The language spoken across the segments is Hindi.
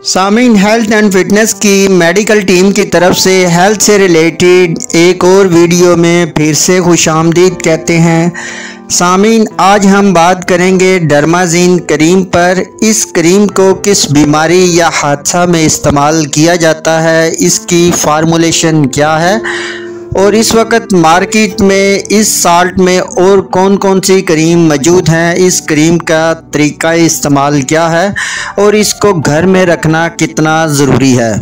सामीन, हेल्थ एंड फिटनेस की मेडिकल टीम की तरफ से हेल्थ से रिलेटेड एक और वीडियो में फिर से खुशामदीद कहते हैं। सामीन, आज हम बात करेंगे डर्माज़ीन क्रीम पर। इस क्रीम को किस बीमारी या हादसा में इस्तेमाल किया जाता है, इसकी फार्मूलेशन क्या है और इस वक्त मार्केट में इस साल्ट में और कौन कौन सी क्रीम मौजूद हैं, इस क्रीम का तरीका इस्तेमाल क्या है और इसको घर में रखना कितना ज़रूरी है।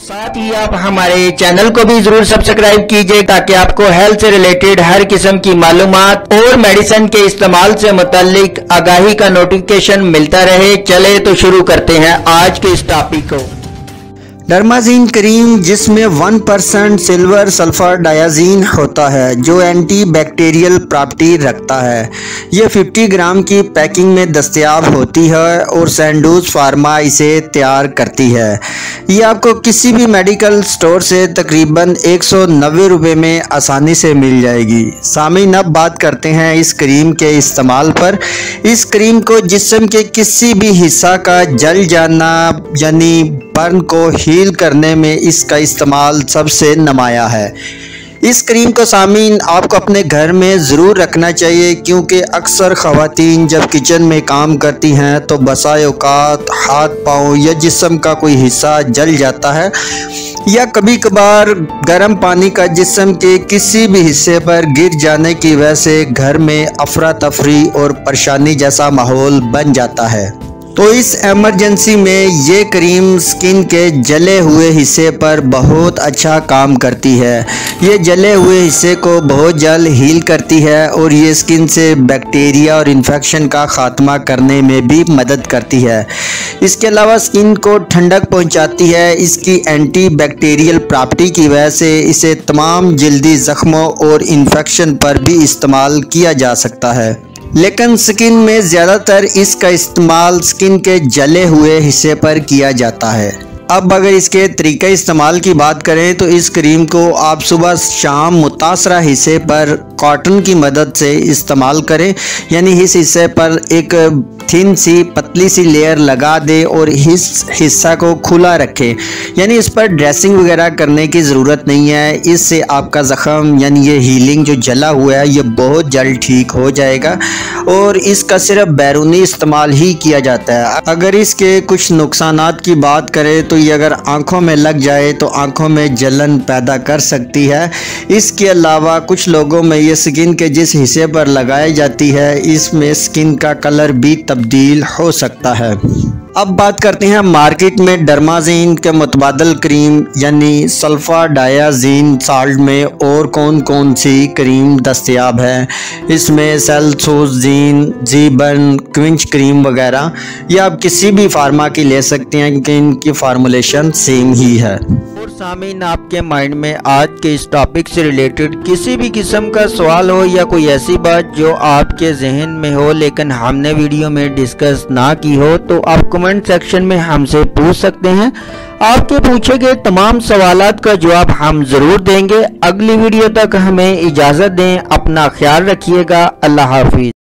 साथ ही आप हमारे चैनल को भी जरूर सब्सक्राइब कीजिए ताकि आपको हेल्थ से रिलेटेड हर किस्म की मालूमात और मेडिसिन के इस्तेमाल से मुताल्लिक आगाही का नोटिफिकेशन मिलता रहे। चले तो शुरू करते हैं आज के इस टॉपिक को। डर्माज़ीन क्रीम, जिसमें 1% सिल्वर सल्फर डायाजीन होता है जो एंटी बैक्टीरियल प्रॉपर्टी रखता है। ये 50 ग्राम की पैकिंग में दस्तयाब होती है और सैंडोज फार्मा इसे तैयार करती है। ये आपको किसी भी मेडिकल स्टोर से तकरीबन 190 रुपये में आसानी से मिल जाएगी। सामीन, अब बात करते हैं इस क्रीम के इस्तेमाल पर। इस क्रीम को जिस्म के किसी भी हिस्सा का जल जाना यानी बर्न को हील करने में इसका इस्तेमाल सबसे नुमाया है। इस क्रीम को सामीन आपको अपने घर में ज़रूर रखना चाहिए, क्योंकि अक्सर ख़वातीन जब किचन में काम करती हैं तो बसाए औकात हाथ पाँव या जिस्म का कोई हिस्सा जल जाता है या कभी कभार गर्म पानी का जिस्म के किसी भी हिस्से पर गिर जाने की वजह से घर में अफरा तफरी और परेशानी जैसा माहौल बन जाता है। तो इस एमरजेंसी में ये क्रीम स्किन के जले हुए हिस्से पर बहुत अच्छा काम करती है। ये जले हुए हिस्से को बहुत जल्द हील करती है और ये स्किन से बैक्टीरिया और इन्फेक्शन का ख़ात्मा करने में भी मदद करती है। इसके अलावा स्किन को ठंडक पहुंचाती है। इसकी एंटी बैक्टीरियल प्रॉपर्टी की वजह से इसे तमाम जल्दी ज़ख्मों और इन्फेक्शन पर भी इस्तेमाल किया जा सकता है, लेकिन स्किन में ज़्यादातर इसका इस्तेमाल स्किन के जले हुए हिस्से पर किया जाता है। अब अगर इसके तरीके इस्तेमाल की बात करें तो इस क्रीम को आप सुबह शाम मुतासरा हिस्से पर कॉटन की मदद से इस्तेमाल करें, यानी इस हिस्से पर एक थिन सी पतली सी लेयर लगा दे और इस हिस्सा को खुला रखें, यानी इस पर ड्रेसिंग वगैरह करने की ज़रूरत नहीं है। इससे आपका ज़ख़म यानी ये हीलिंग जो जला हुआ है ये बहुत जल्द ठीक हो जाएगा और इसका सिर्फ बैरूनी इस्तेमाल ही किया जाता है। अगर इसके कुछ नुकसानात की बात करें तो ये अगर आँखों में लग जाए तो आँखों में जलन पैदा कर सकती है। इसके अलावा कुछ लोगों में ये स्किन के जिस हिस्से पर लगाई जाती है इसमें स्किन का कलर भी तब्दील हो सकता है। अब बात करते हैं मार्केट में डर्माज़ीन के मुतबादल क्रीम यानी सल्फा डायाजीन साल्ट में और कौन कौन सी क्रीम दस्तयाब है। इसमें सेल्सोजीन, जीबर्न, क्विंच क्रीम वगैरह ये आप किसी भी फार्मा की ले सकते हैं क्योंकि इनकी फार्मूलेशन सेम ही है। और सामीन, आपके माइंड में आज के इस टॉपिक से रिलेटेड किसी भी किस्म का सवाल हो या कोई ऐसी बात जो आपके जहन में हो लेकिन हमने वीडियो में डिस्कस ना की हो तो आप कमेंट सेक्शन में हमसे पूछ सकते हैं। आपके पूछे गए तमाम सवालात का जवाब हम ज़रूर देंगे। अगली वीडियो तक हमें इजाज़त दें। अपना ख्याल रखिएगा। अल्लाह हाफिज़।